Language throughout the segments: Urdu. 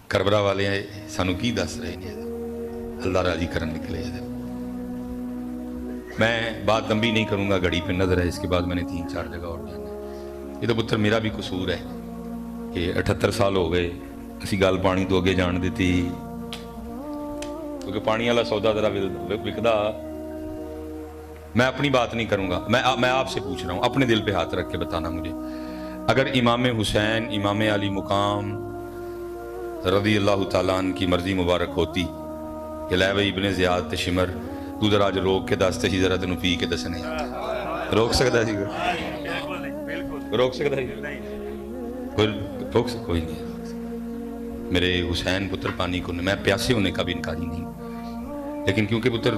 کربلا والے سانو کی دس رہے ہیں اللہ راضی کرن نکلے. میں بات لمبی نہیں کروں گا، گھڑی پہ نظر ہے، اس کے بعد میں نے 3-4 جگہ اور جانا ہے. یہ تو پتر میرا بھی قصور ہے کہ 78 سال ہو گئے اسی گل پانی تو اگے جان دیتی، کیونکہ پانی والا سودا ذرا وکدا. میں اپنی بات نہیں کروں گا، میں آپ سے پوچھ رہا ہوں، اپنے دل پہ ہاتھ رکھ کے بتانا مجھے، اگر امام حسین امام علی مقام رضی اللہ تعالیٰ عنہ کی مرضی مبارک ہوتی کہ لے بھائی ابن زیاد تے شمر تو ذرا اج روک کے دستے سی، ذرا تینوں پی کے دسنے، روک سکتا سی؟ روک سکتا سی؟ کوئی نہیں. میرے حسین پتر پانی کو میں پیاسے ہونے کا بھی انکاری نہیں، لیکن کیونکہ پتر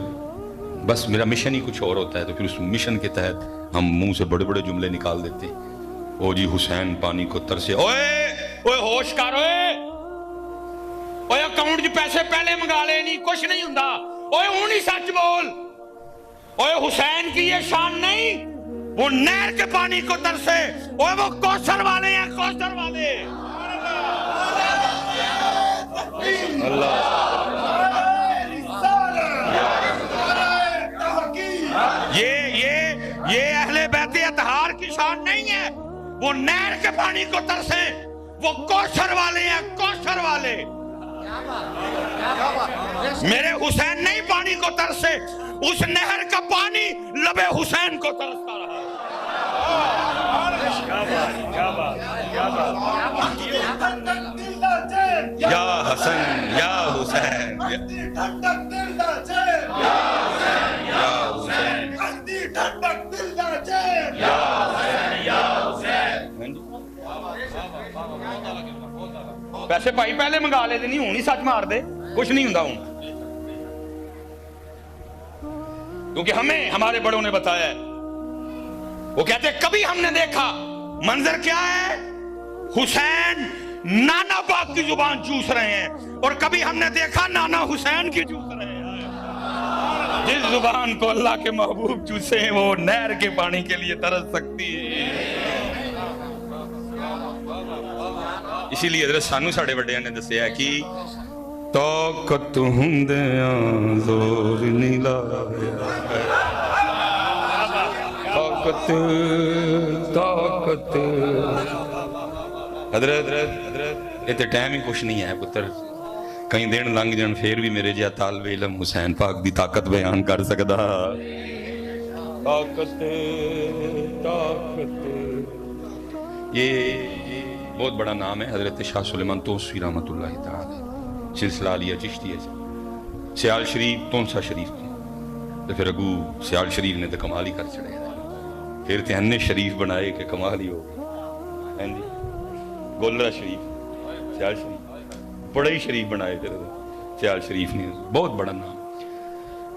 بس میرا مشن ہی کچھ اور ہوتا ہے، تو پھر اس مشن کے تحت ہم منہ سے بڑے بڑے جملے نکال دیتے ہیں. او جی حسین پانی کو ترسے، اوے ہوش کر، اوے اکاؤنٹ جو پیسے پہلے منگا لے، نہیں کچھ نہیں ہوندا، اوے ہوں ہی سچ بول. اوے حسین کی یہ شان نہیں وہ نہر کے پانی کو ترسے، اوے وہ کوثر والے ہیں، کوثر والے. اللہ یہ اہل بیت اطہار کی شان نہیں ہے، وہ نہر کے پانی کو ترسے، وہ کوثر والے ہیں، کوثر والے. میرے حسین نہیں پانی کو ترسے، اس نہر کا پانی لبے حسین کو ترستا رہا. یا حسن یا حسین پیسے بھائی پہلے منگا لے نہیں ہوں، سچ مار دے، کچھ نہیں ہوں. کیونکہ ہمیں ہمارے بڑوں نے بتایا ہے، وہ کہتے کبھی ہم نے دیکھا منظر کیا ہے، حسین نانا پاک کی زبان چوس رہے ہیں، اور کبھی ہم نے دیکھا نانا حسین کی چوس رہے ہیں. جس زبان کو اللہ کے محبوب چوسے وہ نہر کے پانی کے لیے ترس سکتی ہے. اسی لیے حضرت سانو ساڑھے وڈیاں نے دسیا ہے کہ طاقت ہندیاں زور نہیں لایا، طاقت حضرت یہ تو ٹائم ہی کچھ نہیں ہے پتر، کئی دن لنگ جان پھر بھی میرے جہاں طالب علم حسین پاک دی طاقت بیان کر سکدا. طاقت یہ بہت بڑا نام ہے. حضرت شاہ سلیمان توسوی رحمۃ اللہ تعالی سلسلہ علیہ چشتی ہے، سیال شریف تونسا شریف کی، تو پھر اگو سیال شریف نے تو کمال ہی کر چڑے، پھر تہنے شریف بنائے کہ کمال ہی ہو گئی. گولرا شریف سیال شریف بڑا ہی شریف بنائے پھر سیال شریف نے، بہت بڑا نام.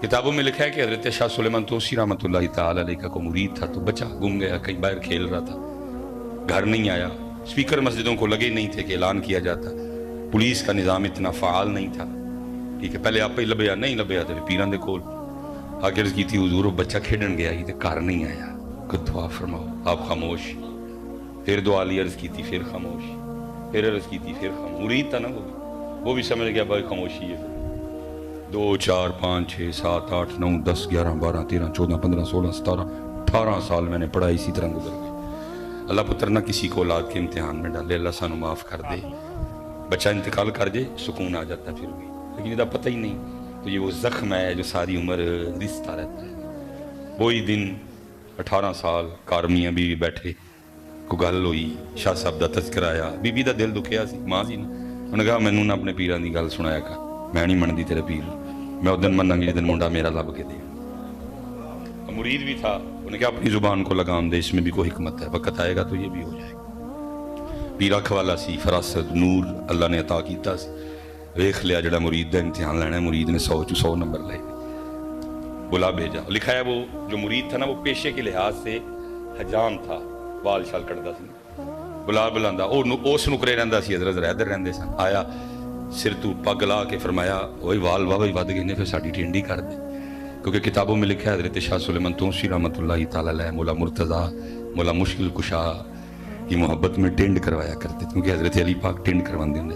کتابوں میں لکھا ہے کہ حضرت شاہ سلیمان توسی رحمۃ اللہ تعالی علیہ کا کوئی مرید تھا، تو بچہ گم گیا، کہیں باہر کھیل رہا تھا، گھر نہیں آیا. اسپیکر مسجدوں کو لگے نہیں تھے کہ اعلان کیا جاتا، پولیس کا نظام اتنا فعال نہیں تھا، ٹھیک ہے، پہلے آپ ہی لبیا نہیں لبیا تو پیران دے کول آگے عرض کی تھی حضور بچہ کھیڈن گیا ہی تو گھر نہیں آیا، کہ دعا فرماؤ. آپ خاموش، پھر دعا لی عرض کی تھی، پھر خاموش، پھر عرض کی تھی، پھر خاموش. مرید تھا نا وہ بھی سمجھ گیا بھائی خاموشی ہے. 2 4 5 6 7 8 9 10 11 12 13 14 15 16 17 18 سال میں نے پڑھائی اسی طرح گزر گئی. اللہ پتر نہ کسی کو اولاد کے امتحان میں ڈالے، اللہ سانو معاف کر دے. بچہ انتقال کر جائے سکون آ جاتا ہے پھر بھی، لیکن یہ پتہ ہی نہیں، تو یہ وہ زخم ہے جو ساری عمر رستا رہتا ہے. وہی دن 18 سال کارمیاں بیوی بیٹھے کو گل ہوئی، شاہ صاحب دا تذکرہ آیا، بی بی دا دل دکھیا سی، ماں سی نے، انہوں نے کہا مینوں نہ اپنے پیران دی گل سنایا کر، میں نہیں مندی تیرے پیر، میں اس دن مناں گی جس دن منڈا میرا لب کے دے. مرید بھی تھا، انہوں نے کہا اپنی زبان کو لگام دے، اس میں بھی کوئی حکمت ہے، وقت آئے گا تو یہ بھی ہو جائے گا. پیر اکھ والا سی، فراست نور اللہ نے عطا کیتا سی. ویکھ لیا جڑا مرید دا امتحان لینا ہے، مرید نے 100 نمبر لے بلا بھیجا. لکھا ہے وہ جو مرید تھا نا وہ پیشے کے لحاظ سے حجام تھا، وال شال کٹدا سی، بلا بلاندا اس نکرے رہندا سی، حضرت ادھر رہندے سن. آیا سر تو پگ لا کے فرمایا وہی وال واہ ود گئے نے، پھر ساڈی ٹینڈی کر دے. کیونکہ کتابوں میں لکھا ہے حضرت شاہ سلیمان توسی رحمۃ اللہ تعالی علیہ مولا مرتضیٰ مولا مشکل کشا کی محبت میں ٹینڈ کروایا کرتے، کیونکہ حضرت علی پاک ٹینڈ کرواندے ہوندے.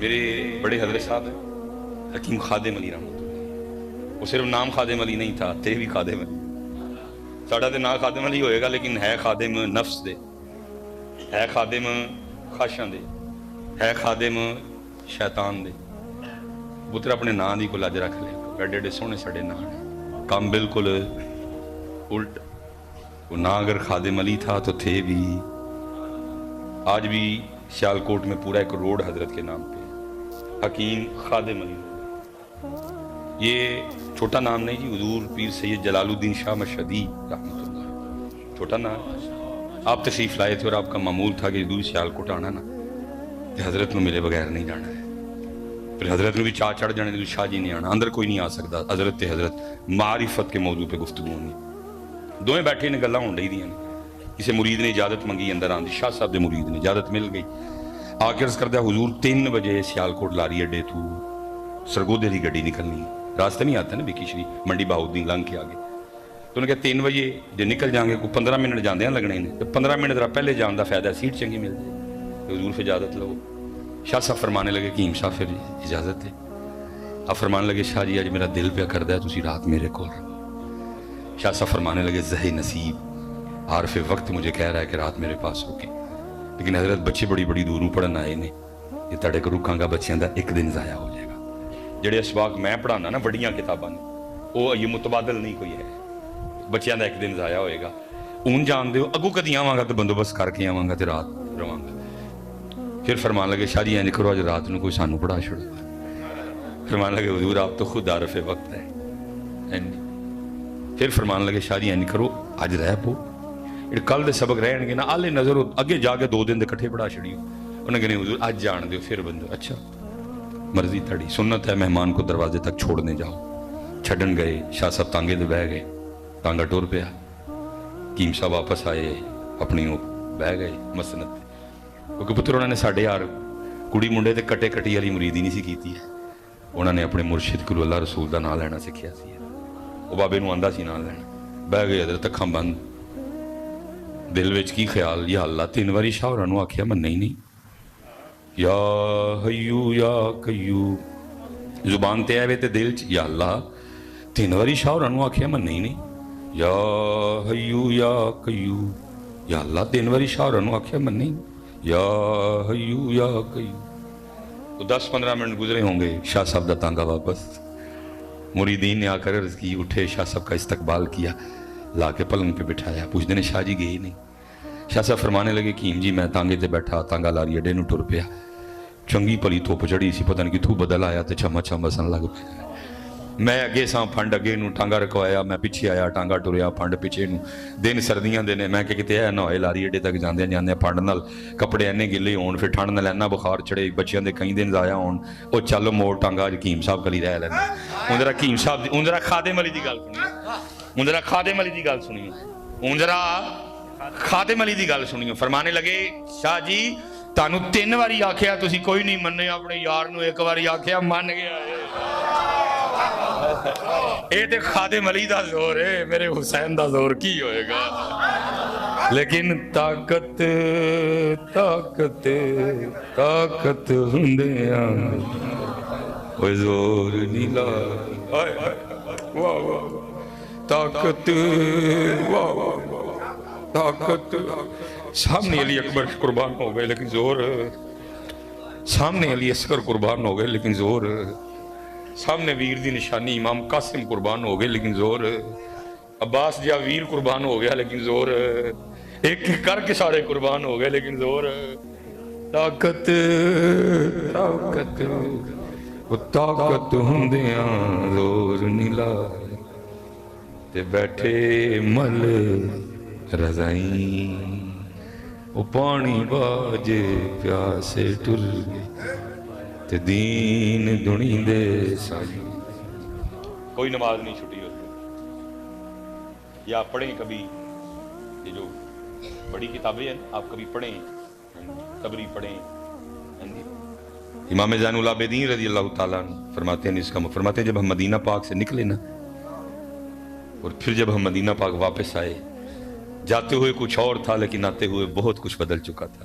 میرے بڑے حضرت صاحب حکیم خادم علی رحمۃ اللہ، وہ صرف نام خادم علی نہیں تھا، تھے بھی خادم علی۔ ساڑھا تے نا خادم علی ہوئے گا لیکن ہے خادم نفس دے، ہے خادم خواہشاں دے، ہے خادم شیطان دے۔ پتر اپنے نام دی کو لج رکھ لے، ایڈے ایڈے سونے سڑے نام ہیں، کام بالکل الٹ۔ وہ نہ اگر خادم علی تھا تو تھے بھی۔ آج بھی سیالکوٹ میں پورا ایک روڈ حضرت کے نام پہ، حکیم خادم علی۔ یہ چھوٹا نام نہیں جی، حضور پیر سید جلال الدین شاہ مشہدی رحمۃ اللہ، چھوٹا نام۔ آپ تشریف لائے تھے اور آپ کا معمول تھا کہ حضور سیالکوٹ آنا نا کہ حضرت نو ملے بغیر نہیں جانا ہے۔ پھر حضرت نو بھی چاہ چڑھ جانے دے شاہ جی نہیں آنا، اندر کوئی نہیں آ سکتا، حضرت تے حضرت معرفت کے موضوع پہ گفتگو ہونی، دوئیں بیٹھے نے گلاں ہون ڈئی دیاں نے۔ کسی مرید نے اجازت منگی اندر آن دی، شاہ صاحب دے مرید نے اجازت مل گئی، آ کے عرض کردہ حضور 3 بجے سیالکوٹ لاری اڈے تو سرگودے دی گڈی نکلنی ہے، راستے نہیں آتا نا بکی شریف منڈی بہاؤدین لنگ کے آگے۔ تو انہوں نے کہا 3 بجے جو نکل جائیں گے، کوئی 15 منٹ جاندے ہیں لگنے نے، تو 15 منٹ ذرا پہلے جان دا فائدہ، سیٹ چنگی مل جائے، حضور سے اجازت لو۔ شاہ صاحب فرمانے لگے کہ شاہ پھر اجازت ہے۔ اب فرمانے لگے شاہ جی آج میرا دل پہ کر دیا تسی رات میرے کو رہو۔ شاہ صاحب فرمانے لگے زہی نصیب عارف وقت مجھے کہہ رہا ہے کہ رات میرے پاس ہو کے، لیکن حضرت بچے بڑی بڑی دوروں پڑھن آئے نے، یہ تڑے کو رکھاں گا بچیاں دا ایک دن ضائع ہو جائے گا۔ جڑے اسباق میں پڑھانا نا بڑیاں کتاباں نے، وہ یہ متبادل نہیں کوئی ہے، بچیاں دا ایک دن ضائع ہوئے گا۔ اون جان دیو اگو کدی آواں گا تو بندوبست کر کے آواں گا تے رات رواں گا۔ پھر فرمان لگے شاہ جی اینج کرو اج رات نو کوئی سانو پڑھا چھڑو۔ فرمان لگے حضور آپ تو خود عارف وقت ہے۔ پھر فرمان لگے شاہ جی اینج کرو اج رہ پو، کل دے سبق رہن گے نا آلے نظر اگے جا کے 2 دن دے کٹھے پڑھا چھڑیو۔ انہیں کہنے حضور اج جان دیو، پھر بندو اچھا مرضی تھڑی، سنت ہے مہمان کو دروازے تک چھوڑنے جاؤ۔ چھڑن گئے، شاہ صاحب تانگے دے بہ گئے، تانگا ٹور پیا، حکیم صاحب واپس آئے اپنی بہ گئے مسند، کیونکہ پتر انہوں نے ساڑھے یار کڑی منڈے تے کٹے کٹی والی مریدی نہیں سی کیتی ہے، انہوں نے اپنے مرشد کو اللہ رسول دا نام لینا سکھیا سی، وہ بابے نو آندا سی نام لینا۔ بہ گئے حضرت اکھاں بند، دل وچ کی خیال یا اللہ 3 واری شاہ ہوراں نو آکھیا من نہیں یا حیو یا قیوم، زبان تے آوے تے دل چ یا اللہ 3 واری شاہ ہوراں نو آکھیا من نہیں یا حیو یا قیوم، یا اللہ 3 واری شاہ ہوراں نو آکھیا من نہیں یا حیو یا قیوم۔ تو 10-15 منٹ گزرے ہوں گے، شاہ صاحب دا تانگا واپس، مریدین نے آ کر عرض کی، اٹھے شاہ صاحب کا استقبال کیا، لا کے پلنگ پہ بٹھایا، پوچھتے نے شاہ جی گئے نہیں؟ شاہ صاحب فرمانے لگے کہ جی میں تانگے تے بیٹھا، تانگا لاری اڈے نو ٹر پیا، چنگی پلی دھوپ چڑھی سی، پتہ نہیں کتھوں بدل آیا تے چھما چھما سن لگ پیا، میں اگے ساں پھنڈ اگے نو ٹانگا رکھوایا، میں پیچھے آیا ٹانگا ٹریا پھنڈ پیچھے نو، دن سردیاں دے نے، میں کہ کتے نہ ہوئے لاری اڈے تک جاندے جاندے پھنڈ نال کپڑے اینے گلے ہون، پھر ٹھنڈ نال اینا بخار چڑھے، بچیاں دے کئی دن ضائع ہون، او چلو موڑ ٹانگا حکیم صاحب کلی رہ لینا۔ اون ذرا حکیم صاحب اون ذرا خادم علی دی گل سنیے، اون ذرا خادم علی دی گل سنیے، اون ذرا خادم علی دی گل سنیے۔ فرمانے لگے شاہ جی تانوں 3 واری آکھیا تسی کوئی نہیں مننے، اپنے یار نو 1 واری آکھیا من گیا ہے، اے تے خادم علی دا زور ہے، میرے حسین دا زور کی ہوئے گا؟ لیکن طاقت طاقت طاقت ہندیاں کوئی زور نہیں لا، واہ واہ طاقت، واہ واہ طاقت، سامنے علی اکبر قربان ہو گئے لیکن زور، سامنے علی اصغر قربان ہو گئے لیکن زور، سامنے ویر دی نشانی امام قاسم قربان ہو گئے لیکن زور، عباس جا ویر قربان ہو گیا لیکن زور، ایک کر کے سارے قربان ہو گئے لیکن زور، طاقت طاقت وہ طاقت ہندیاں زور نیلا تے بیٹھے مل رضائیں، وہ پانی باجے پیاسے ٹر تے دین دنی دے سائی۔ کوئی نماز نہیں چھٹی ہوتی، یا پڑھیں کبھی یہ جو بڑی کتابیں ہیں آپ کبھی پڑھیں، تبری پڑھیں، امام زین العابدین رضی اللہ تعالیٰ فرماتے ہیں اس کا فرماتے ہیں جب ہم مدینہ پاک سے نکلے نا، اور پھر جب ہم مدینہ پاک واپس آئے، جاتے ہوئے کچھ اور تھا لیکن آتے ہوئے بہت کچھ بدل چکا تھا۔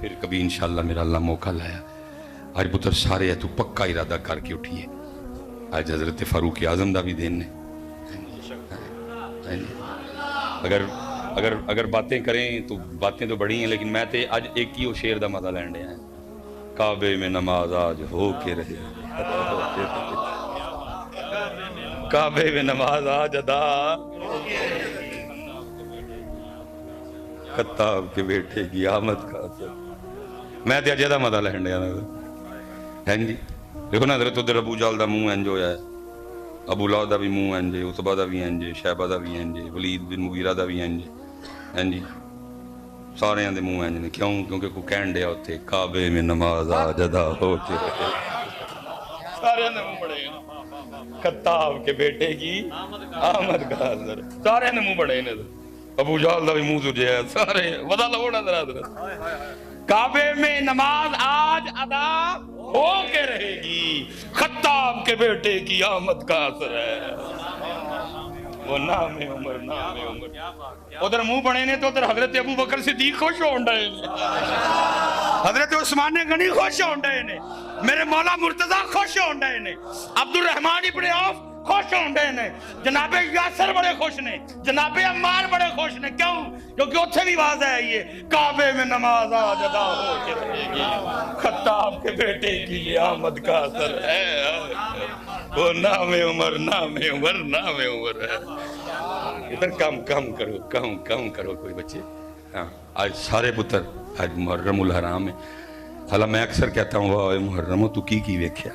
پھر کبھی انشاءاللہ میرا اللہ موقع لایا. آج پتر سارے ہے تو پکا ارادہ کر کے اٹھیے. آج حضرت فاروق اعظم دا بھی دن ہے. اگر باتیں کریں تو باتیں تو بڑی ہیں، لیکن میں تے آج ایک ہی وہ شیر دا مزہ لین دیا ہے. کعبے میں نماز آج ہو کے رہے، کعبے میں نماز آج ادا، خطاب کے بیٹے کی آمد کا اثر. میں تے اج دا مزہ لین دیا ہے جی. دیکھو نا حضرت ادھر ابو جہل دا منہ انج ہویا ہے، ابو لہب دا بھی منہ انج ہے، عتبہ دا بھی انج ہے، شیبہ دا بھی انج ہے، ولید بن مغیرہ دا بھی انج ہے جی. سارے دے منہ انج نے. کیوں؟ کیونکہ کوئی کہن ڈیا اتنے کعبے میں نماز آج ادا ہو کے رہے. سارے دے منہ بڑے ہیں، خطاب کے بیٹے کی آمد کا اثر. سارے دے منہ بڑے ہیں. ابو جہل دا بھی منہ سجے ہے. سارے ودا لو نا ذرا ذرا. کعبے میں نماز آج ادا ہو کے رہے گی، خطاب کے بیٹے کی آمد کا اثر ہے. وہ نام عمر، نام عمر. ادھر منہ بنے نے تو ادھر حضرت ابو بکر صدیق خوش ہون ڈے نے، حضرت عثمان غنی خوش ہون ڈے نے، میرے مولا مرتضی خوش ہون ڈے نے، عبد الرحمن ابن عوف خوش ہون ڈے نے، جناب یاسر بڑے خوش نے، جناب عمار بڑے خوش نے. کیوں؟ کیونکہ اتھے بھی واضح ہے یہ کعبے میں نماز آج ادا ہو کے رہے گی، خطاب کے بیٹے کی آمد کا اثر ہے. وہ نام عمر، نام عمر، نام عمر ہے. ادھر کم کرو کوئی بچے. ہاں آج سارے پتر آج محرم الحرام ہے. حالا میں اکثر کہتا ہوں واہ محرم تو کی ویکھیا؟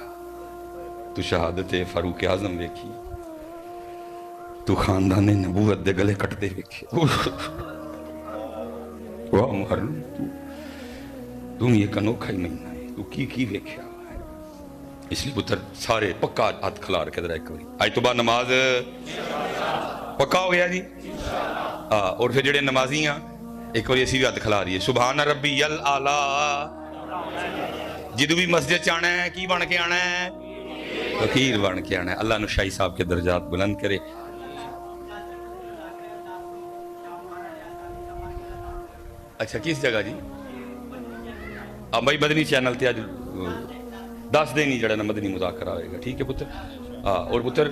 تو شہادت فاروق اعظم ویکھی، تو خاندان نبوت دے گلے کٹتے ویکھے. واہ محرم تم یہ انوکھا ہی نہیں ہے، تو کی ویکھیا؟ اس لیے پتر سارے پکا ہاتھ کھلار کے ذرا ایک باری. آج تو بعد نماز پکا ہو گیا جی. اور پھر جڑے نمازی ہیں ایک باری اسی بھی ہاتھ کھلا رہی ہے. سبحان ربی الاعلیٰ. جدو بھی مسجد چ آنا ہے کی بن کے آنا ہے؟ فقیر بن کے آنا ہے. اللہ نے شاہی صاحب کے درجات بلند کرے. اچھا کس جگہ جی؟ بھائی مدنی چینل تے آج 10 دن ہی جڑا نا مدنی مذاکرہ ہوئے گا. ٹھیک ہے پتر. اور پتر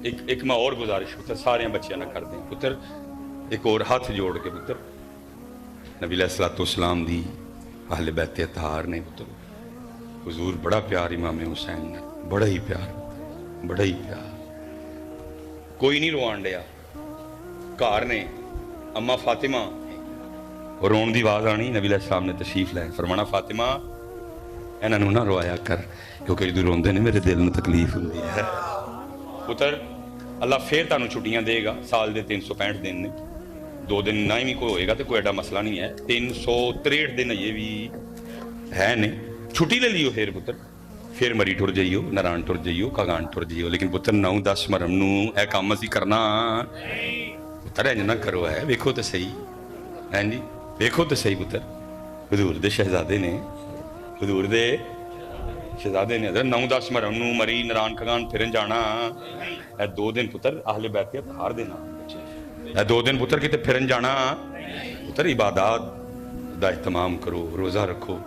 ایک میں اور گزارش پتر سارے بچیاں نہ کر دیں پتر. ایک اور ہاتھ جوڑ کے پتر نبی علیہ الصلوۃ والسلام دی اہل بیت اطہار نے پتر حضور بڑا پیار امام حسین نے، بڑا ہی پیار، بڑا ہی پیار. کوئی نہیں روان ڈیا. گھر نے اما فاطمہ رون دی آواز آنی، نبی علیہ السلام نے تشریف لائے، فرمانا فاطمہ انہاں نوں نہ روایا کر کیونکہ جدوں روندے نے میرے دل نوں تکلیف ہوندی ہے. پتر اللہ پھر تانوں چھٹیاں دے گا. سال دے 365 دن نے، 2 دن نہ ہی کوئی ہوئے گا تو کوئی ایڈا مسئلہ نہیں ہے. 363 دن یہ بھی ہے نے. چھٹی لے لیو پھر پتر، پھر مری ٹر جائیو، نران ٹر جائیو، کاغان ٹر جائیو. لیکن پتر 9-10 مرم نوں اے کام اسی کرنا پتر انج نہ کرو. ہے ویکھو تو صحیح ہے جی، ویکھو تو صحیح پتر. حضور دے شہزادے نے، حضور دے شہزادے نے 9-10 مرم نوں مری نران کاغان پھرن جانا. اے 2 دن پتر اہل بیت اطہار دے نام اے 2 دن پتر کتے پھرن جانا. پتر عبادات دا اہتمام کرو، روزہ رکھو.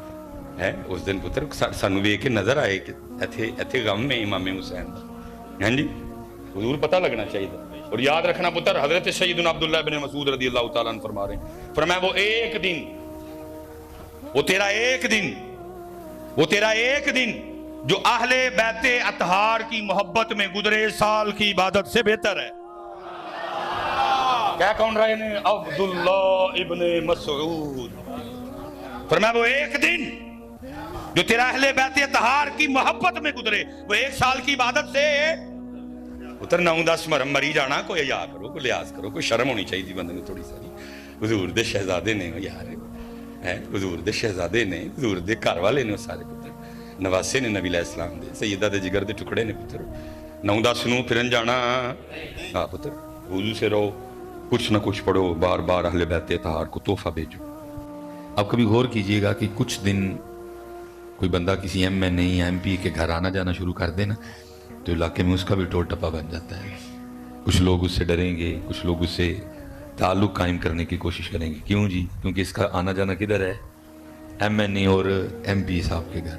ہے اس دن پتر سانو ویکھ کے نظر آئے کہ ایتھے غم میں امام حسین ہیں جی. حضور پتہ لگنا چاہیے. اور یاد رکھنا پتر حضرت سیدنا عبداللہ بن مسعود رضی اللہ تعالیٰ عنہ فرما رہے ہیں، فرمایا وہ تیرا ایک دن جو اہل بیت اطہار کی محبت میں گزرے سال کی عبادت سے بہتر ہے. کیا کون رہے ہیں؟ عبداللہ ابن مسعود. فرمایا وہ ایک دن جو تیرا اہل بیت اطہار کی محبت میں گزرے وہ 1 سال کی عبادت سے اتر 9-10 مرم مری جانا. کوئی حیا کرو، کوئی لحاظ کرو، کوئی شرم ہونی چاہیے بندے میں تھوڑی ساری. حضور دے شہزادے نے یار ہے، حضور دے شہزادے نے، حضور دے گھر والے نے، سارے پتر نواسے نے نبی علیہ السلام دے، سیدہ دے جگر دے ٹکڑے نے پتر. 9-10 نوں پھرن جانا. ہاں پتر وضو سے رہو، کچھ نہ کچھ پڑھو، بار بار اہل بیت اطہار کو تحفہ بھیجو. اب کبھی غور کیجئے گا کہ کچھ دن کوئی بندہ کسی MNA یا MP کے گھر آنا جانا شروع کر دے نا تو علاقے میں اس کا بھی ٹول ٹپا بن جاتا ہے. کچھ لوگ اس سے ڈریں گے، کچھ لوگ اس سے تعلق قائم کرنے کی کوشش کریں گے. کیوں جی؟ کیونکہ اس کا آنا جانا کدھر ہے؟ MNA اور MP صاحب کے گھر.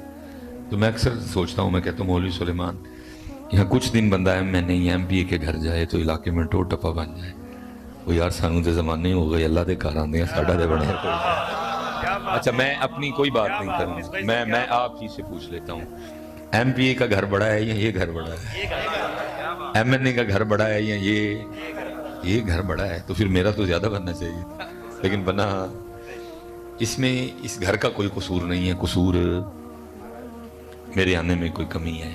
تو میں اکثر سوچتا ہوں, میں کہتا ہوں مولوی سلیمان یہاں کچھ دن بندہ MNA یا MPA کے گھر جائے تو علاقے میں ٹور ٹپا بن جائے. وہ یار سانوں دے زمانے ہو گئے, اللہ دے گھر آندے ہیں, ساڈا دے بنے. اچھا میں اپنی کوئی بات نہیں کروں, میں آپ ہی سے پوچھ لیتا ہوں, MPA کا گھر بڑا ہے یا یہ گھر بڑا ہے؟ MNA کا گھر بڑا ہے یا یہ گھر بڑا ہے؟ تو پھر میرا تو زیادہ بننا چاہیے تھا, لیکن بنا. اس میں اس گھر کا کوئی قصور نہیں ہے, قصور میرے آنے میں کوئی کمی ہے.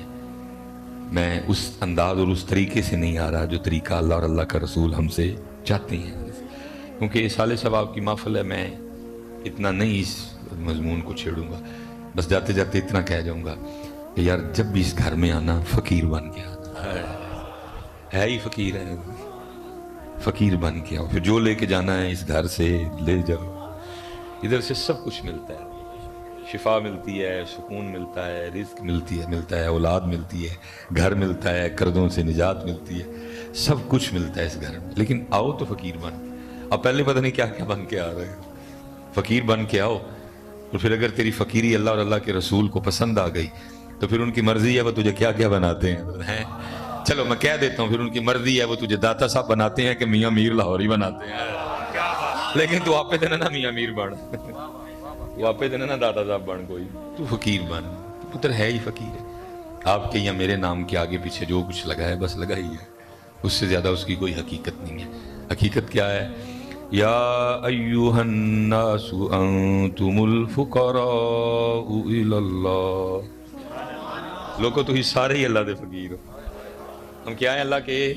میں اس انداز اور اس طریقے سے نہیں آ رہا جو طریقہ اللہ اور اللہ کا رسول ہم سے چاہتے ہیں, کیونکہ سال ثواب کی محفل ہے. میں اتنا نہیں اس مضمون کو چھیڑوں گا, بس جاتے جاتے اتنا کہہ جاؤں گا کہ یار جب بھی اس گھر میں آنا فقیر بن کے آنا ہے ہی فقیر ہے, فقیر بن کے آؤ. پھر جو لے کے جانا ہے اس گھر سے لے جاؤ. ادھر سے سب کچھ ملتا ہے, شفا ملتی ہے, سکون ملتا ہے, رزق ملتا ہے, اولاد ملتی ہے, گھر ملتا ہے, قرضوں سے نجات ملتی ہے, سب کچھ ملتا ہے اس گھر میں. لیکن آؤ تو فقیر بن. اب پہلے پتہ نہیں کیا کیا بن کے آ رہے ہو. فقیر بن کے آؤ, اور پھر اگر تیری فقیری اللہ اور اللہ کے رسول کو پسند آ گئی تو پھر ان کی مرضی ہے وہ تجھے کیا کیا بناتے ہیں. چلو میں کہہ دیتا ہوں, پھر ان کی مرضی ہے وہ تجھے داتا صاحب بناتے ہیں کہ میاں میر لاہوری بناتے ہیں. لیکن تو آپ پہ دینا نا میاں میر بن, آپ پہ دینا نا داتا صاحب بن, کوئی تو فقیر بن. پتر ہے ہی فقیر ہے. آپ کے یا میرے نام کے آگے پیچھے جو کچھ لگا ہے بس لگا ہی ہے, اس سے زیادہ اس کی کوئی حقیقت نہیں ہے. حقیقت کیا ہے؟ یا ایوہ الناس انتم الفقراء الی اللہ. لوگوں تو ہی سارے ہی اللہ دے فقیر ہو. ہم کیا ہیں؟ اللہ کے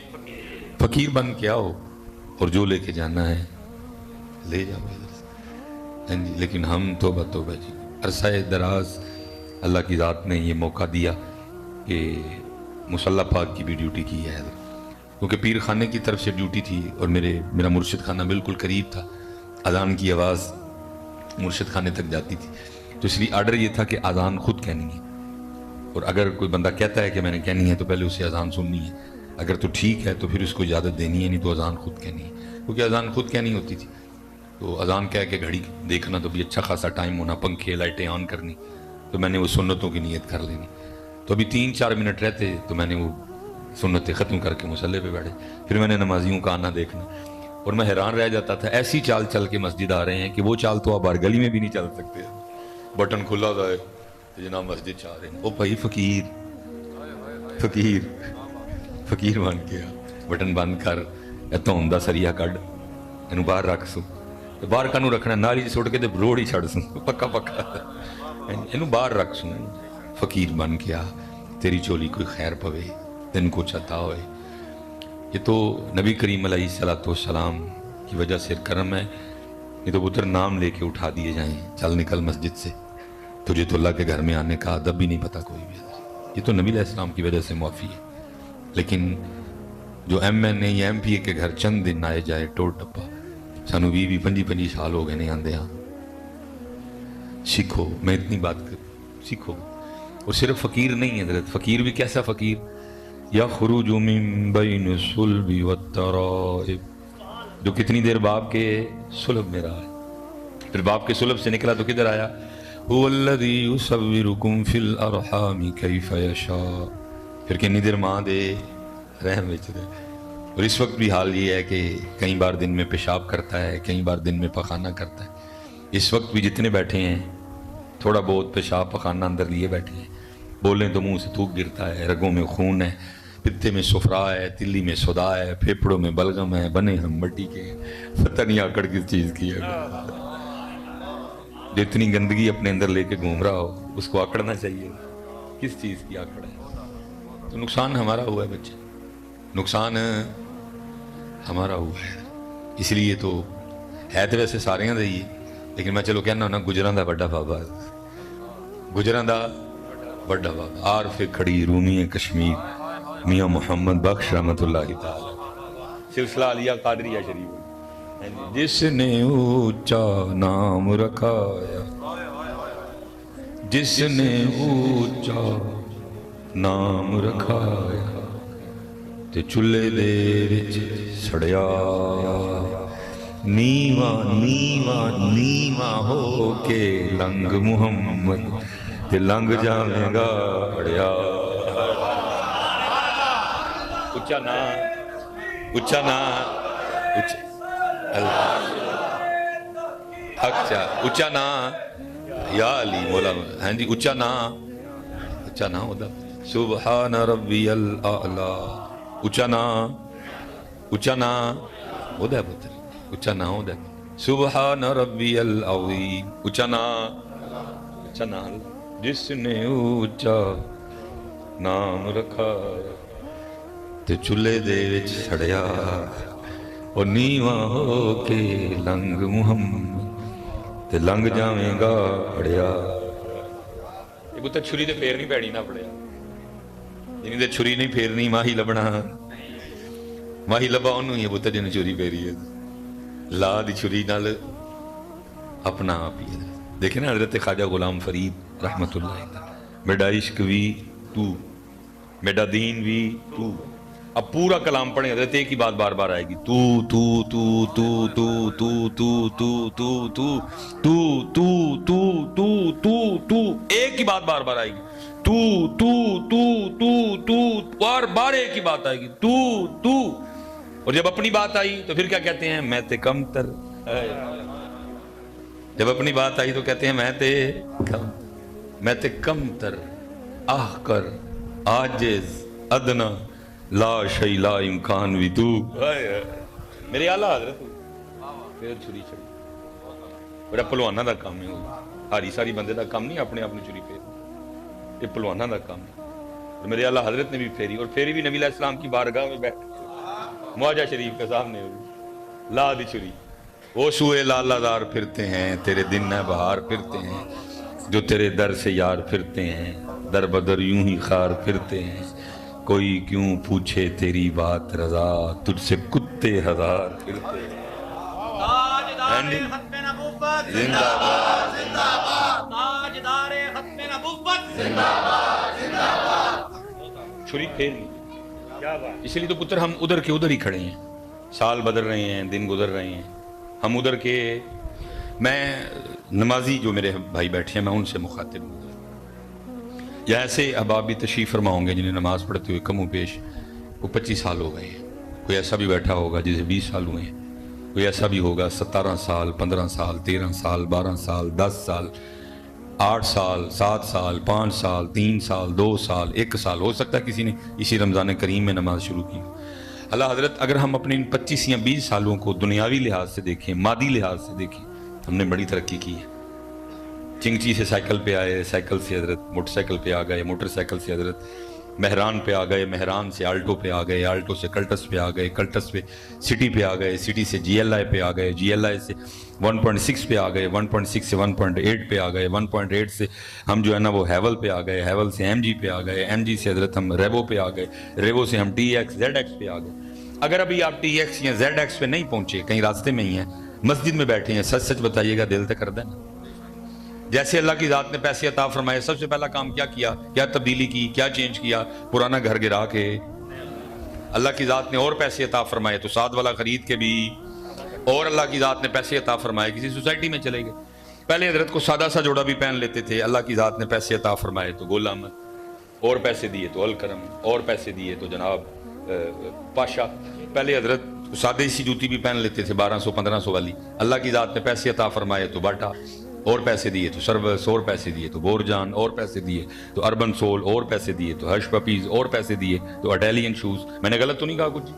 فقیر بن کے آؤ, اور جو لے کے جانا ہے لے جاؤ ادھر سے. لیکن ہم توبہ جی, عرصہ دراز اللہ کی ذات نے یہ موقع دیا کہ مصلی پاک کی بھی ڈیوٹی کی ہے, کیونکہ پیر خانے کی طرف سے ڈیوٹی تھی اور میرا مرشد خانہ بالکل قریب تھا. اذان کی آواز مرشد خانے تک جاتی تھی, تو اس لیے آرڈر یہ تھا کہ اذان خود کہنی ہے, اور اگر کوئی بندہ کہتا ہے کہ میں نے کہنی ہے تو پہلے اسے اذان سننی ہے. اگر تو ٹھیک ہے تو پھر اس کو اجازت دینی ہے, نہیں تو اذان خود کہنی ہے. کیونکہ اذان خود کہنی ہوتی تھی تو اذان کہہ کے گھڑی دیکھنا تو بھی اچھا خاصا ٹائم ہونا, پنکھے لائٹیں آن کرنی, تو میں نے وہ سنتوں کی نیت کر لینی. تو ابھی 3-4 منٹ رہتے تو میں نے وہ سنتیں ختم کر کے مصلی پہ بیٹھے. پھر میں نے نمازیوں کا آنا دیکھنا, اور میں حیران رہ جاتا تھا. ایسی چال چل کے مسجد آ رہے ہیں کہ وہ چال تو آپ ہر گلی میں بھی نہیں چل سکتے. بٹن کھلا تھا تو جناب مسجد چاہ رہے ہیں. او بھائی فقیر فقیر فقیر بن کے بٹن بند کر, اتوں ہوں سریا کڈ, اینو باہر رکھ سو. باہر کانوں رکھنا, نالی سٹ کے روڑ ہی چھڑ سوں, پکا پکا اینو باہر رکھ سوں. فقیر بن کے آ, تیری چولی کوئی خیر پوے, تین کچھ عطا ہوئے. یہ تو نبی کریم علیہ السلام کی وجہ سے کرم ہے. یہ تو پتر نام لے کے اٹھا دیے جائیں, چل نکل مسجد سے, تجھے تو اللہ کے گھر میں آنے کا ادب بھی نہیں پتا کوئی بھی. یہ تو نبی علیہ السلام کی وجہ سے معافی ہے. لیکن جو MNA یا MPA کے گھر چند دن آئے جائے ٹور ٹپا, سانو 20-25 سال ہو گئے نہیں آندے. ہاں سیکھو, میں اتنی بات سیکھو. اور صرف فقیر نہیں ہے حضرت, فقیر بھی کیسا فقیر, یخرج من بین الصلب والترائب, جو کتنی دیر باپ کے صلب میں رہا ہے, پھر باپ کے صلب سے نکلا تو کدھر آیا؟ هو الذی یصورکم فی الارحام کیف یشاء, پھر کتنی دیر ماں دے رحم وچ رہے. اور اس وقت بھی حال یہ ہے کہ کئی بار دن میں پیشاب کرتا ہے, کئی بار دن میں پخانہ کرتا ہے. اس وقت بھی جتنے بیٹھے ہیں تھوڑا بہت پیشاب پخانہ اندر لیے بیٹھے ہیں. بولیں تو منہ سے تھوک گرتا ہے, رگوں میں خون ہے, پتے میں صفرا ہے, تلی میں صدا ہے, پھیپڑوں میں بلغم ہے, بنے ہم مٹی کے, پتہ نہیں آکڑ کس چیز کی ہے. جو اتنی گندگی اپنے اندر لے کے گھوم رہا ہو اس کو آکڑنا چاہیے. کس چیز کی آکڑ ہے؟ تو نقصان ہمارا ہوا ہے بچے, نقصان ہمارا ہوا ہے. اس لیے تو ہے تو ویسے سارے دے ہی, لیکن میں چلو کہنا ہونا گجراں دا بڑا بابا, گجراں دا بڑا بابا, عارف کھڑی رومی کشمیر میاں محمد بخش رحمت اللہ تعالی, سلسلہ علیہ قادریہ شریف. جس نے اونچا نام رکھایا, جس نے اونچا نام رکھایا تے چولہے دے وچ سڑیا, نیواں نیواں نیواں ہو کے لنگ محمد تے لنگ جاویں گا اڑیا. اچھا نا اچھا نا اچھا اچھا نا یا علی مولا. ہاں جی اچھا نا ہوتا سبحان ربی الاعلی. اچھا نا ہوتا ہے پتر. اچھا نا ہوتا ہے سبحان ربی العظیم. اچھا نا جس نے اچھا نام رکھا تے چولہے دے وچ سڑیا اور نیواں ہو کے لنگ محمد تے لنگ جاویں گا اڑیا. یہ پتر چھری تے پھیر نہیں پیڑی نہ پڑیا. جنہیں تے چھری نہیں پھیرنی ماہی لبنا ماہی لبا انہوں ہی ہے پتر جنہیں چھری پھیری ہے. لا دی چھری نال اپنا آپ ہی ہے. دیکھیں نا حضرت خواجہ غلام فرید رحمت اللہ علیہ. میرا عشق بھی تو میرا دین بھی تو. اب پورا کلام پڑھیں حضرت ایک ہی بات بار بار آئے گی تو تو تو تو تو تو تو تو تو تو تو تو تو تو تو تو ایک ہی بات بار بار آئے گی تو تو تو تو تو بار بار ایک ہی بات آئے گی تو تو. اور جب اپنی بات آئی تو پھر کیا کہتے ہیں میں تے کم تر. جب اپنی بات آئی تو کہتے ہیں میں تے کم تر آہ کر عاجز ادنا لا شی لا امکان بھی تو. میرے اعلیٰ حضرت پھر چھری چھڑی بڑا پلوانا دا کام ہے. ہاری ساری بندے دا کام نہیں اپنے آپ نے چھری پھیر. یہ پلوانا دا کام ہے. اور میرے اعلیٰ حضرت نے بھی پھیری اور پھیری بھی نبی علیہ السلام کی بارگاہ میں بیٹھ معاجہ شریف کے سامنے ہوئی. لا دی چھری وہ سوئے لالہ دار پھرتے ہیں تیرے دن ہے بہار پھرتے ہیں جو تیرے در سے یار پھرتے ہیں در بدر یوں ہی خار پھرتے ہیں کوئی کیوں پوچھے تیری بات رضا تجھ سے کتے ہزار پھرتے ہیں. تاجدار ختم نبوت زندہ باد زندہ باد. تاجدار ختم نبوت زندہ باد زندہ باد. چھری پھیرنی اس لیے تو پتر ہم ادھر کے ادھر ہی کھڑے ہیں. سال بدل رہے ہیں دن گزر رہے ہیں ہم ادھر کے. میں نمازی جو میرے بھائی بیٹھے ہیں میں ان سے مخاطب ہوں. یا ایسے احباب بھی تشریف فرما ہوں گے جنہیں نماز پڑھتے ہوئے کم و بیش وہ 25 سال ہو گئے ہیں. کوئی ایسا بھی بیٹھا ہوگا جسے 20 سال ہوئے ہیں. کوئی ایسا بھی ہوگا 17 سال 15 سال 13 سال 12 سال 10 سال 8 سال 7 سال 5 سال 3 سال 2 سال 1 سال. ہو سکتا ہے کسی نے اسی رمضان کریم میں نماز شروع کی. اللہ حضرت اگر ہم اپنے ان 25 یا 20 سالوں کو دنیاوی لحاظ سے دیکھیں مادی لحاظ سے دیکھیں ہم نے بڑی ترقی کی ہے. چنگچی سے سائیکل پہ آئے سائیکل سے حضرت موٹر سائیکل پہ آ گئے موٹر سائیکل سے حضرت مہران پہ آ گئے مہران سے آلٹو پہ آ گئے آلٹو سے کلٹس پہ آ گئے کلٹس پہ سٹی پہ آ گئے سٹی سے جی ایل آئی پہ آ گئے جی ایل آئی سے 1.6 پہ آ گئے 1.6 سے 1.8 پہ آ گئے 1.8 سے ہم جو ہے نا وہ ہیول پہ آ گئے ہیول سے ایم جی پہ آ گئے ایم جی سے حضرت ہم ریوو پہ آ گئے ریوو سے ہم ٹی ایکس زیڈ ایکس پہ آ گئے. اگر ابھی آپ ٹی ایکس یا زیڈ ایکس پہ نہیں پہنچے کہیں راستے میں ہی ہیں مسجد میں بیٹھے ہیں سچ سچ بتائیے گا دل تک کر دینا. جیسے اللہ کی ذات نے پیسے عطا فرمائے سب سے پہلا کام کیا تبدیلی کی کیا چینج کیا پرانا گھر گرا کے. اللہ کی ذات نے اور پیسے عطا فرمائے تو ساتھ والا خرید کے بھی اور اللہ کی ذات نے پیسے عطا فرمائے کسی سوسائٹی میں چلے گئے. پہلے حضرت کو سادہ سا جوڑا بھی پہن لیتے تھے اللہ کی ذات نے پیسے عطا فرمائے تو گول احمد اور پیسے دیے تو الکرم اور پیسے دیے تو جناب پاشا. پہلے حضرت سادے سی جوتی بھی پہن لیتے تھے 1200-1500 والی اللہ کی ذات نے پیسے عطا فرمائے تو باٹا اور پیسے دیے تو سروس اور پیسے دیے تو بورجان اور پیسے دیے تو اربن سول اور پیسے دیے تو ہرش پپیز اور پیسے دیے تو اٹیلین شوز. میں نے غلط تو نہیں کہا کچھ جی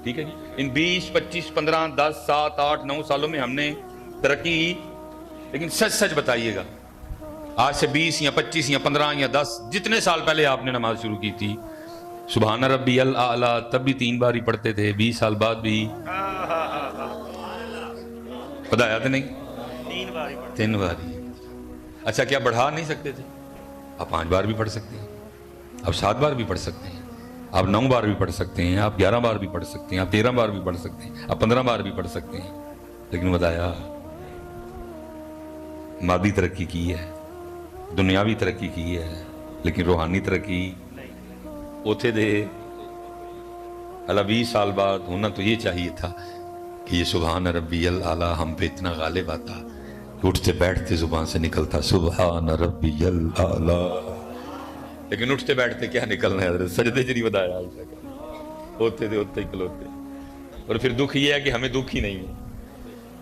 ٹھیک ہے جی. ان 20 25 15 10 7 8 9 سالوں میں ہم نے ترقی کی. لیکن سچ سچ بتائیے گا آج سے 20 یا 25 یا 15 یا 10 جتنے سال پہلے آپ نے نماز شروع کی تھی سبحان ربی الاعلی تب بھی 3 بار ہی پڑھتے تھے 20 سال بعد بھی بتایا تو نہیں 3 بار ہی. اچھا کیا بڑھا نہیں سکتے تھے؟ آپ 5 بار بھی پڑھ سکتے ہیں آپ 7 بار بھی پڑھ سکتے ہیں آپ 9 بار بھی پڑھ سکتے ہیں آپ 11 بار بھی پڑھ سکتے ہیں آپ 13 بار بھی پڑھ سکتے ہیں آپ 15 بار بھی پڑھ سکتے ہیں. لیکن بتایا مادی ترقی کی ہے دنیاوی ترقی کی ہے لیکن روحانی ترقی اوتھے دے اللہ 20 سال بعد ہونا تو یہ چاہیے تھا کہ یہ سبحان ربی الاعلیٰ ہم پہ اتنا غالب آتا کہ اٹھتے بیٹھتے زبان سے نکلتا سبحان ربی الاعلیٰ، لیکن اٹھتے بیٹھتے کیا نکلنا ہے حضرت سجدے جری بتایا ہوتے تھے ہوتے ہی کلوتے۔ اور پھر دکھ یہ ہے کہ ہمیں دکھ ہی نہیں ہے،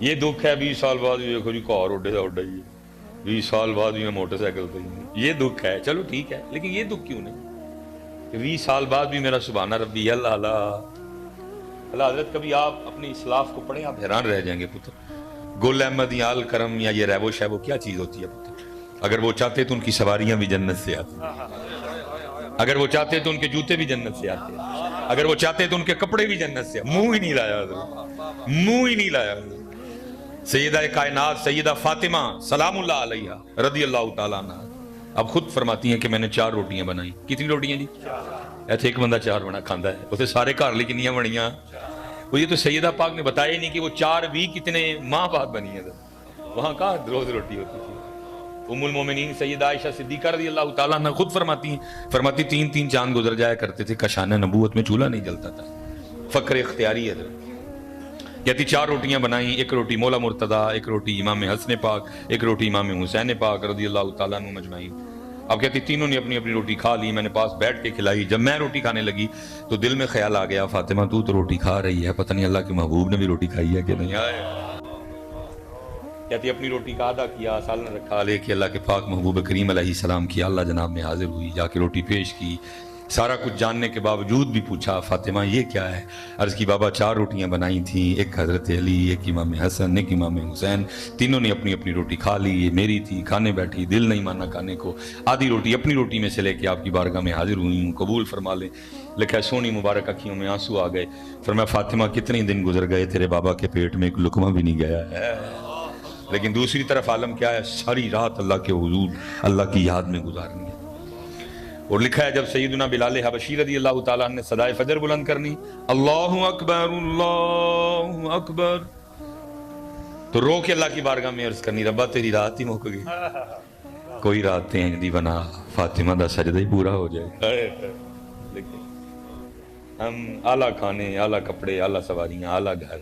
یہ دکھ ہے 20 سال بعد بھی دیکھو جی کار اڈے دا اڈا ہی ہے، 20 سال بعد بھی میں موٹر سائیکل پہ ہی، یہ دکھ ہے۔ چلو ٹھیک ہے، لیکن یہ دکھ کیوں نہیں کہ 20 سال بعد بھی میرا سبحان ربی الاعلیٰ۔ اللہ حضرت کبھی آپ اپنی اسلاف کو پڑھیں آپ حیران رہ جائیں گے پتر، گل احمد یا آل کرم یا یہ ریبو شیبو کیا چیز ہوتی ہے پتر؟ اگر وہ چاہتے تو ان کی سواریاں بھی جنت سے آتی، اگر وہ چاہتے تو ان کے جوتے بھی جنت سے آتے، اگر وہ چاہتے تو ان کے کپڑے بھی جنت سے، منہ ہی نہیں لایا حضرت، منہ ہی نہیں لایا حضرت۔ سیدہ کائنات سیدہ فاطمہ سلام اللہ علیہ رضی اللہ تعالیٰ عنہ اب خود فرماتی ہیں کہ میں نے 4 روٹیاں بنائی۔ کتنی روٹیاں جی؟ ایسے ایک بندہ 4 بنا کھاندہ ہے، اسے سارے گھر لی کنیاں بنیاں؟ وہ یہ تو سیدہ پاک نے بتایا ہی نہیں کہ وہ 4 بھی کتنے ماہ بعد بنی ہیں، وہاں کہاں روز روٹی ہوتی تھی۔ ام المومنین سیدہ عائشہ صدیقہ رضی اللہ تعالیٰ عنہ خود فرماتی ہیں، فرماتی 3 چاند گزر جایا کرتے تھے کشان نبوت میں چولہا نہیں جلتا تھا۔ فقر اختیاری ہے حضرت، کہتی 4 روٹیاں بنائیں، 1 روٹی مولا مرتضیٰ، 1 روٹی امام حسن پاک، 1 روٹی امام حسین پاک رضی اللہ تعالیٰ عنہ مجمعین۔ اب کہتی تینوں نے اپنی اپنی روٹی کھا لی، میں نے پاس بیٹھ کے کھلائی۔ جب میں روٹی کھانے لگی تو دل میں خیال آ گیا فاطمہ تو روٹی کھا رہی ہے، پتہ نہیں اللہ کے محبوب نے بھی روٹی کھائی ہے کہ نہیں۔ آئے کہتی اپنی روٹی کا آدھا کیا سالن رکھا لے کے اللہ کے پاک محبوب کریم علیہ السلام کی اللہ جناب میں حاضر ہوئی، جا کے روٹی پیش کی۔ سارا کچھ جاننے کے باوجود بھی پوچھا فاطمہ یہ کیا ہے؟ عرض کی بابا 4 روٹیاں بنائی تھیں، 1 حضرت علی، 1 امام حسن، 1 امام حسین، تینوں نے اپنی اپنی روٹی کھا لی، یہ میری تھی، کھانے بیٹھی، دل نہیں مانا کھانے کو، آدھی روٹی اپنی روٹی میں سے لے کے آپ کی بارگاہ میں حاضر ہوئی ہوں، قبول فرما لیں۔ لکھا ہے سونی مبارک اکھیوں میں آنسو آ گئے، فرمایا فاطمہ کتنے دن گزر گئے تیرے بابا کے پیٹ میں 1 لقمہ بھی نہیں گیا ہے، لیکن دوسری طرف عالم کیا ہے، ساری رات اللہ کے حضور اللہ کی یاد میں گزارنی ہے۔ اور لکھا ہے جب سیدنا بلال حبشی رضی اللہ تعالیٰ نے صدائے فجر بلند کرنی، اللہ اکبر اللہ اکبر، تو رو کے اللہ کی بارگاہ میں عرض کرنی ربا تیری رات ہی مک گئی، کوئی رات تین دی بنا فاطمہ دا سجدہ ہی پورا ہو جائے۔ لیکن ہم اعلیٰ کھانے، اعلیٰ کپڑے، اعلیٰ سواریاں، اعلیٰ گھر،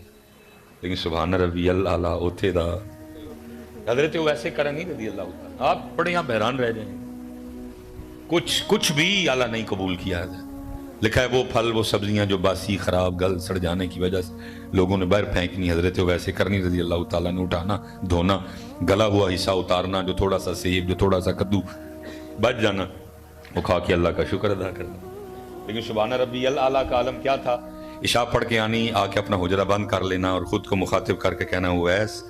لیکن سبحان ربی الاعلیٰ اوتھے دا حضرت ویسے کرن نہیں رضی اللہ تعالیٰ، آپ بڑے آپ حیران رہ جائیں، کچھ بھی اللہ نہیں قبول کیا ہے۔ لکھا ہے وہ پھل وہ سبزیاں جو باسی خراب گل سڑ جانے کی وجہ سے لوگوں نے باہر پھینکنی، حضرت ویسے کرنی رضی اللہ تعالیٰ نے اٹھانا، دھونا، گلا ہوا حصہ اتارنا، جو تھوڑا سا سیب جو تھوڑا سا کدو بچ جانا وہ کھا کے اللہ کا شکر ادا کرنا۔ لیکن سبحان ربی الاعلیٰ کا عالم کیا تھا، عشاء پڑھ کے آنی، آ کے اپنا حجرہ بند کر لینا اور خود کو مخاطب کر کے کہنا اویس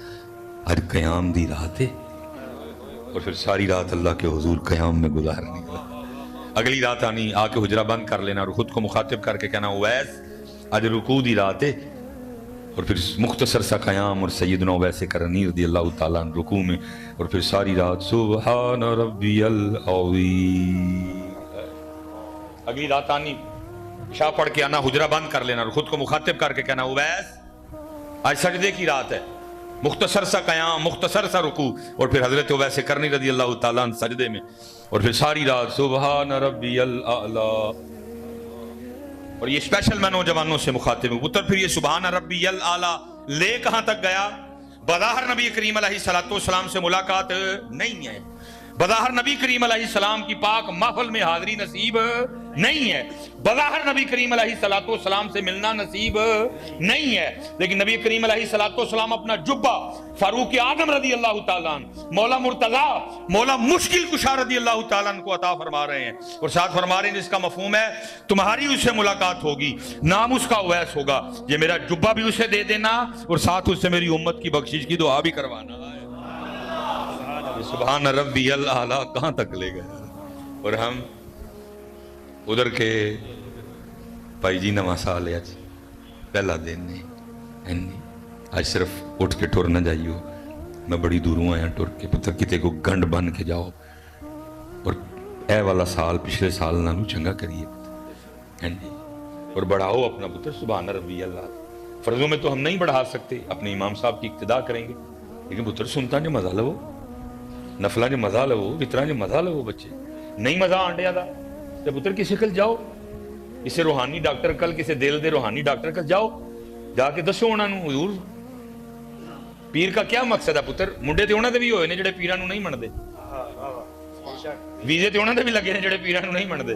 آج قیام دی رات ہے، اور پھر ساری رات اللہ کے حضور قیام میں گزارنی۔ اگلی رات آنی، آ کے حجرہ بند کر لینا اور خود کو مخاطب کر کے کہنا اویس آج رکوع دی رات ہے، اور پھر مختصر سا قیام اور سیدنا اویس کرنی رضی اللہ تعالیٰ عنہ رکوع میں، اور پھر ساری رات سبحان ربی العظیم۔ اگلی رات آنی، عشاء پڑھ کے آنا، حجرہ بند کر لینا اور خود کو مخاطب کر کے کہنا اویس آج سجدے کی رات ہے، مختصر سا قیام، مختصر سا رکوع، اور پھر حضرت اویس کرنی رضی اللہ تعالیٰ عنہ سجدے میں، اور پھر ساری رات سبحان ربی الاعلیٰ۔ اور یہ اسپیشل میں نوجوانوں سے مخاطب ہوں پتر، پھر یہ سبحان ربی الاعلیٰ لے کہاں تک گیا؟ بظاہر نبی کریم علیہ السلام سے ملاقات نہیں ہے، بظاہر نبی کریم علیہ السلام کی پاک محفل میں حاضری نصیب نہیں ہے، بظاہر نبی کریم علیہ السلام سے ملنا نصیب نہیں ہے، لیکن نبی کریم علیہ السلام اپنا جبہ فاروق اعظم رضی اللہ تعالیٰ عنہ، مولا مرتضیٰ، مولا مشکل کشا رضی اللہ تعالیٰ عنہ کو عطا فرما رہے ہیں، اور ساتھ فرما رہے ہیں جس کا مفہوم ہے تمہاری اس سے ملاقات ہوگی، نام اس کا اویس ہوگا، یہ میرا جبہ بھی اسے دے دینا اور ساتھ اس سے میری امت کی بخشش کی دعا بھی کروانا ہے۔ سبحان ربی الاعلیٰ کہاں تک لے گئے، اور ہم ادھر کے بھائی جی نواسا لے آج پہلا دن نہیں، آج صرف اٹھ کے ٹر نہ جائیو، میں بڑی دوروں آیا ٹر کے پتر کتے کو گنڈ بن کے جاؤ، اور اے والا سال پچھلے سال نالو چنگا کریے اور بڑھاؤ اپنا پتر سبحان ربی اللہ۔ فرضوں میں تو ہم نہیں بڑھا سکتے، اپنے امام صاحب کی اقتداء کریں گے، لیکن پتر سنتا جو مزہ لو، نفلہ جو مزہ لو، وطرہ جو مزہ لو، بچے نہیں مزہ آنڈیا دا تو پتر کسی کل جاؤ، کسی روحانی ڈاکٹر کل، کسی دل دے روحانی ڈاکٹر کل جاؤ، ਜਾ ਕੇ ਦੱਸੋ ਉਹਨਾਂ ਨੂੰ, ਹਜ਼ੂਰ ਪੀਰ ਦਾ ਕੀ ਮਕਸਦ ਹੈ ਪੁੱਤਰ। ਮੁੰਡੇ ਤੇ ਉਹਨਾਂ ਦੇ ਵੀ ਹੋਏ ਨੇ ਜਿਹੜੇ ਪੀਰਾਂ ਨੂੰ ਨਹੀਂ ਮੰਨਦੇ, ਵੀਜ਼ੇ ਤੇ ਉਹਨਾਂ ਦੇ ਵੀ ਲੱਗੇ ਨੇ ਜਿਹੜੇ ਪੀਰਾਂ ਨੂੰ ਨਹੀਂ ਮੰਨਦੇ,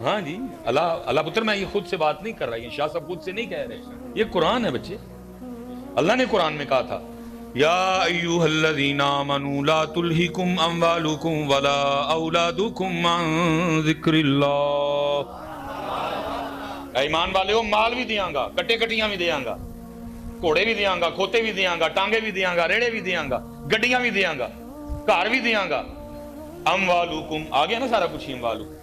ہاں جی اللہ پتر میں یہ خود سے بات نہیں کر رہا، یہ شاہ صاحب خود سے نہیں کہہ رہے، یہ قرآن ہے بچے. اللہ نے قرآن میں کہا تھا یا ایھا الذین آمنوا لا تلہکم اموالکم ولا اولادکم عن ذکر اللہ. اے ایمان والے ہو، مال بھی دیاں گا، کٹے کٹیاں بھی دیاں گا، گھوڑے بھی دیاں گا، کھوتے بھی دیاں گا، ٹانگے بھی دیاں گا، ریڑے بھی دیاں گا، گڈیاں بھی دیاں گا، گھر بھی دیاں گا. اموالکم آ گیا نا سارا کچھ ہی، اموالکم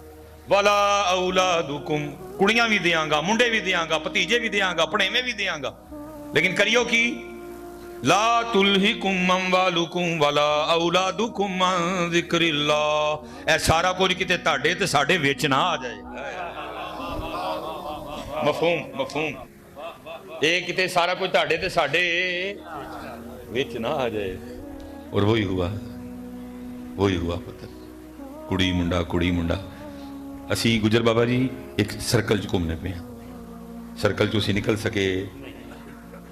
ولا اولادکم، کڑیاں بھی دیاں گا، منڈے بھی دیاں گا، پتیجے بھی دیاں گا، پڑھیویں بھی دیاں گا، لیکن کریو کی لا تلہکم اموالکم ولا اولادکم عن ذکر اللہ. اے سارا کچھ کتے تاڑے تے ساڑے وچ نہ آ جائے. مفہوم اے کتے سارا کچھ تاڑے تے ساڑے وچ نہ آ جائے. اور وہی ہوا پتر، کڑی منڈا. اسی گجر بابا جی ایک سرکل چ گھومنے پہ ہیں، سرکل چ اسی نکل سکے،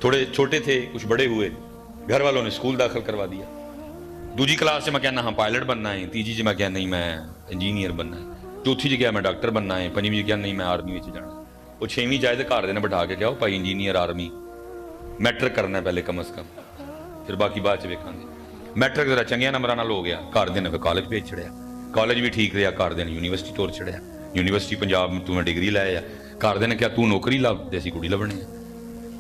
تھوڑے چھوٹے تھے، کچھ بڑے ہوئے، گھر والوں نے اسکول داخل کروا دیا. دوسری کلاس سے میں کہنا ہاں پائلٹ بننا ہے، تیجی سے میں کہنا نہیں میں انجینئر بننا ہے، چوتھی جگہ میں ڈاکٹر بننا ہے، پنجویں جگہ نہیں میں آرمی میں جانا. وہ 6ویں جائے تو گھر دینا بٹھا کے کہو بھائی انجینئر آرمی میٹرک کرنا ہے پہلے کم از کم، پھر باقی بعد چ ویکھاں گے. میٹرک ذرا چنگیا نمبر نال ہو گیا، گھر دینا پھر کالج بھیج چھڑیا، کالج بھی ٹھیک رہا، گھر دینا یونیورسٹی ٹور چھڑیا، یونیورسٹی پنجاب میں تمہیں ڈگری لائے، گھر دینا کیا تو نوکری لب تے اسی کڑی لبنی ہے.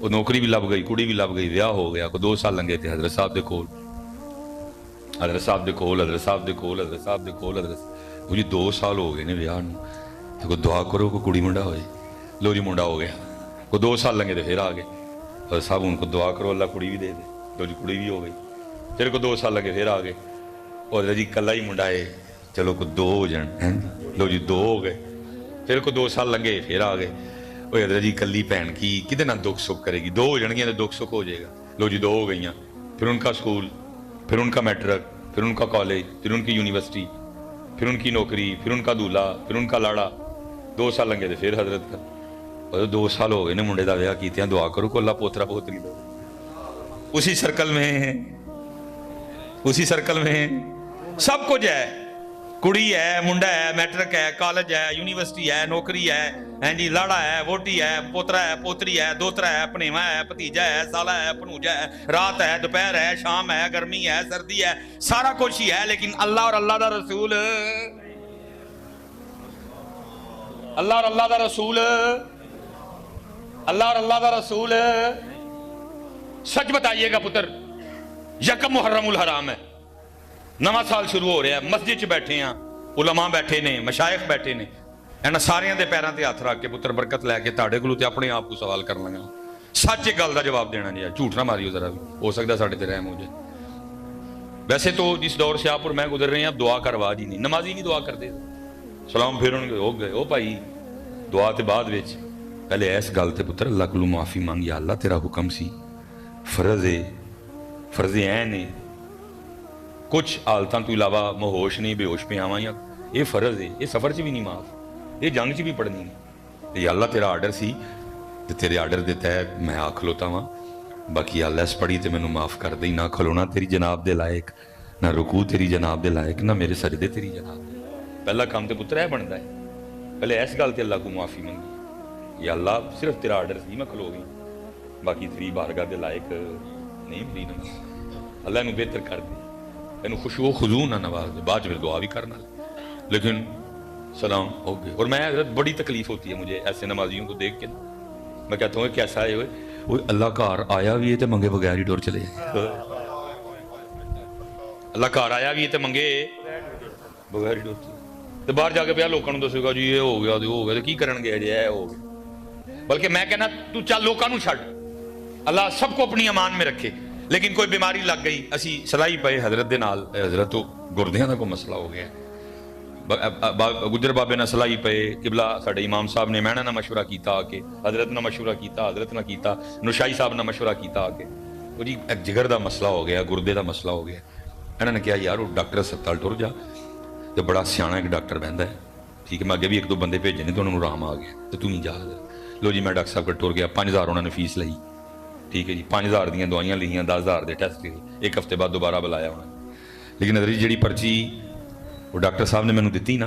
وہ نوکری بھی لب گئی، کڑی بھی لب گئی، ویاہ ہو گیا. کو 2 سال لنگے تھے حضرت صاحب دے کول وہ جی 2 سال ہو گئے نے ویاہ نو، تو کو دعا کرو کو کڑی منڈا ہوئے. لو جی منڈا ہو گیا. کو 2 سال لنگے تھے پھر آ گئے، حضرت صاحب ان کو دعا کرو اللہ کڑی بھی دے دے. لو جی کڑی بھی ہو گئی. پھر کو 2 سال لگے پھر آ گئے، اور جی کلا ہی منڈا ہے، چلو کو 2 ہو جان. لو جی 2 ہو گئے. پھر کو 2 سال لگے پھر آ گئے. وہ حضرت جی کلی بہن کی کدے نہ دکھ سکھ کرے گی، 2 ہو جان گیا تو دکھ سکھ ہو جائے گا. لو جی 2 ہو گئیاں. پھر ان کا اسکول، پھر ان کا میٹرک، پھر ان کا کالج، پھر ان کی یونیورسٹی، پھر ان کی نوکری، پھر ان کا دولہا، پھر ان کا لاڑا. 2 سال لگے تھے پھر حضرت کا. اور 2 سال ہو گئے نے منڈے دا ویاہ کیتے ہیں، دعا کرو کو اللہ پوترا پوتری دو. اسی سرکل میں سب کچھ ہے، کڑی ہے، منڈا ہے، میٹرک ہے، کالج ہے، یونیورسٹی ہے، نوکری ہے، جی لاڑا ہے، ووٹی ہے، پوترا ہے، پوتری ہے، دوترا ہے، پنیواں ہے، بھتیجا ہے، سالا ہے، پنوجا ہے، رات ہے، دوپہر ہے، شام ہے، گرمی ہے، سردی ہے، سارا کچھ ہی ہے. لیکن اللہ اور اللہ دا رسول، اللہ اور اللہ دا رسول، اللہ اور اللہ دا رسول. سچ بتائیے گا پتر، یکم محرم الحرام ہے، نواں سال شروع ہو رہا ہے، مسجد چ بیٹھے ہیں، علماء بیٹھے نے، مشائخ بیٹھے نے، انہاں ساریاں دے پیراں تے ہاتھ رکھ کے پتر برکت لے کے تاڑے کولوں تے اپنے آپ کو سوال کر لگا. سچ ایک گل دا جواب دینا جی، جھوٹ نہ ماریو ذرا بھی، ہو سکتا ساڈے تے رحم ہو جائے. ویسے تو جس دور سے آپ اور میں گزر رہے ہیں دعا کا رواج ہی نہیں، نمازی نہیں دعا کرتے. سلام پھرن گے ہو گئے، او بھائی دعا تے بعد وچ پہلے ایس گل تے پتر اللہ کولوں معافی مانگ، یا اللہ تیرا حکم سی، فرض عین ہے، کچھ حالتاں تو علاوہ مہوش نہیں، بے ہوش پہ آواں، یا یہ فرض ہے، یہ سفر چ بھی نہیں معاف، یہ جنگ چ بھی پڑھنی نہیں. یا اللہ تیرا آرڈر سی تے تیرے آرڈر دے تحت میں آ کھلوتا ہاں، باقی اللہ اس پڑھی تے مینوں معاف کر دئی. نہ کھلونا تیری جناب دے لائق، نہ رکوع تیری جناب دے لائق، نہ میرے سجدے تیری جناب دے. پہلا کام تے پتر ہے بنتا ہے، پہلے اس گل تے اللہ کو معافی منگی، یا اللہ صرف تیرا آرڈر سی میں کھلو گئی، باقی تیری بارگاہ دے لائق نہیں میری نماز. اللہ انہوں بہتر کر دے، انہوں خشوع و خضوع نہ نواز دے، بعد میں دعا بھی کرنا. لیکن سلام ہو گئے. اور میں حضرت بڑی تکلیف ہوتی ہے مجھے ایسے نمازیوں کو دیکھ کے، میں کہتا ہوں کیسا ہے وہ اللہ کار آیا بھی ہے تو منگے بغیر ہی ڈور چلے جائے. اللہ کار آیا بھی ہے تو منگے بغیر ہی ڈور چلے، تو باہر جا کے پیا لوگوں کو دسے گا جی یہ ہو گیا تو ہو گیا، تو کی کرن گے جی یہ ہو گیا. بلکہ میں کہنا تو چل لوگوں کو چھڈ، اللہ سب کو اپنی امان میں رکھے. لیکن کوئی بیماری لگ گئی، اسی سلائی پے حضرت دے نال، حضرت تو گردیاں دا کوئی مسئلہ ہو گیا، گجر بابے نہ سلائی پے، قبلہ ساڈے امام صاحب نے میں نہ مشورہ کیتا آ کے، حضرت نہ مشورہ کیتا، حضرت نہ کیتا، نشائی صاحب نہ مشورہ کیتا آ کے، وہ جی ایک جگر دا مسئلہ ہو گیا، گردے دا مسئلہ ہو گیا. انہوں نے کہا یار وہ ڈاکٹر ہسپتال ٹر جا، تو بڑا سیاح ایک ڈاکٹر بہندا ہے، ٹھیک ہے، میں اگے بھی 1-2 بندے بھیجے نے تو انہوں نے آرام آ گیا، تو تم ہی جا. لو جی میں ڈاکٹر صاحب کا ٹر گیا، 5000 انہوں نے فیس لئی، ٹھیک ہے جی، 5000 دیاں دوائیاں لئیاں، 10000 دے ٹیسٹ لیے، 1 ہفتے بعد دوبارہ بلایا انہوں نے. لیکن حضرت جیڑی پرچی وہ ڈاکٹر صاحب نے مینوں دتی نا،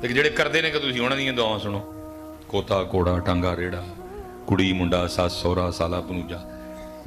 ਤੇ ਜਿਹੜੇ ਕਰਦੇ ਨੇ ਕਿ ਤੁਸੀਂ ਉਹਨਾਂ ਦੀਆਂ ਦੁਆਵਾਂ ਸੁਣੋ। ਕੋਤਾ ਕੋੜਾ ਟਾਂਗਾ ਰੇੜਾ, ਕੁੜੀ ਮੁੰਡਾ ਸੱਸ ਸਹੁਰਾ ਸਾਲਾ ਭਣੂਜਾ,